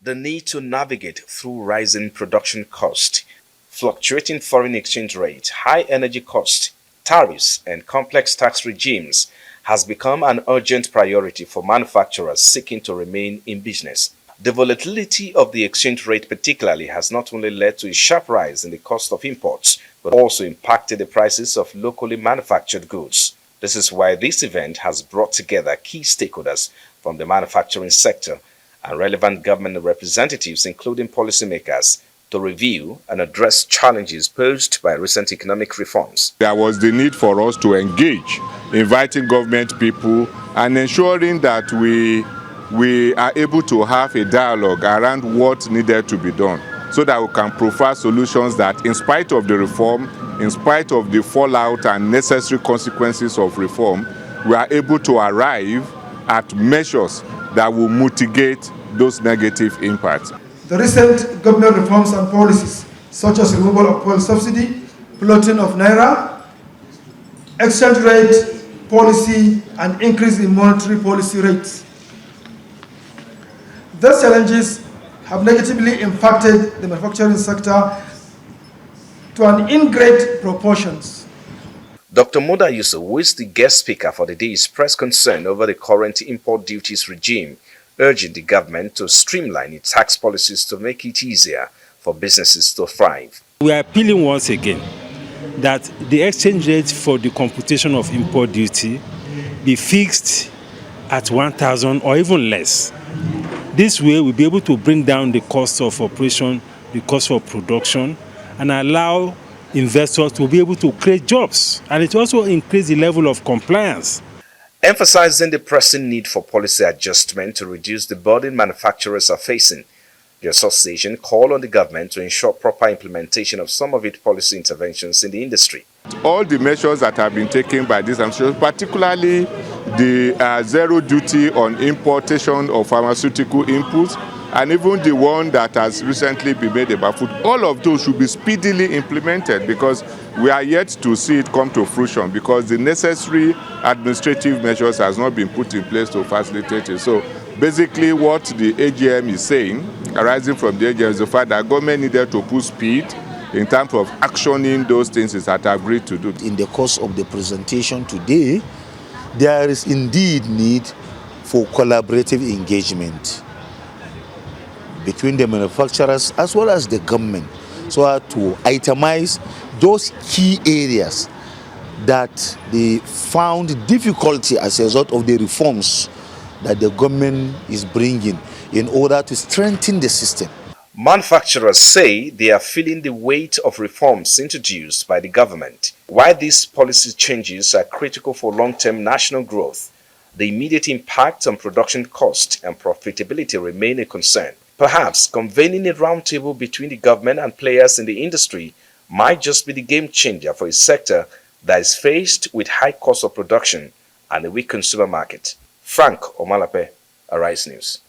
The need to navigate through rising production costs, fluctuating foreign exchange rate, high energy costs, tariffs, and complex tax regimes has become an urgent priority for manufacturers seeking to remain in business. The volatility of the exchange rate particularly has not only led to a sharp rise in the cost of imports, but also impacted the prices of locally manufactured goods. This is why this event has brought together key stakeholders from the manufacturing sector and relevant government representatives, including policymakers, to review and address challenges posed by recent economic reforms. There was the need for us to engage, inviting government people and ensuring that we are able to have a dialogue around what needed to be done so that we can provide solutions that, in spite of the reform, in spite of the fallout and necessary consequences of reform, we are able to arrive at measures that will mitigate those negative impacts. The recent government reforms and policies, such as removal of fuel subsidy, floating of naira, exchange rate policy, and increase in monetary policy rates. These challenges have negatively impacted the manufacturing sector to an ingreat proportions. Dr. Moda Yusuf, who is the guest speaker for the day, expressed concern over the current import duties regime, urging the government to streamline its tax policies to make it easier for businesses to thrive. We are appealing once again that the exchange rate for the computation of import duty be fixed at 1,000 or even less. This way, we'll be able to bring down the cost of operation, the cost of production, and allow investors to be able to create jobs. And it also increase the level of compliance. Emphasizing the pressing need for policy adjustment to reduce the burden manufacturers are facing, the association called on the government to ensure proper implementation of some of its policy interventions in the industry. All the measures that have been taken by this administration, particularly the zero duty on importation of pharmaceutical inputs, and even the one that has recently been made about food, all of those should be speedily implemented because we are yet to see it come to fruition because the necessary administrative measures has not been put in place to facilitate it. So basically what the AGM is saying, arising from the AGM, is the fact that government needed to put speed in terms of actioning those things it had agreed to do. In the course of the presentation today, there is indeed need for collaborative engagement between the manufacturers as well as the government so as to itemize those key areas that they found difficulty as a result of the reforms that the government is bringing in order to strengthen the system. Manufacturers say they are feeling the weight of reforms introduced by the government. While these policy changes are critical for long-term national growth, the immediate impact on production cost and profitability remain a concern. Perhaps convening a roundtable between the government and players in the industry might just be the game changer for a sector that is faced with high cost of production and a weak consumer market. Frank Omalape, Arise News.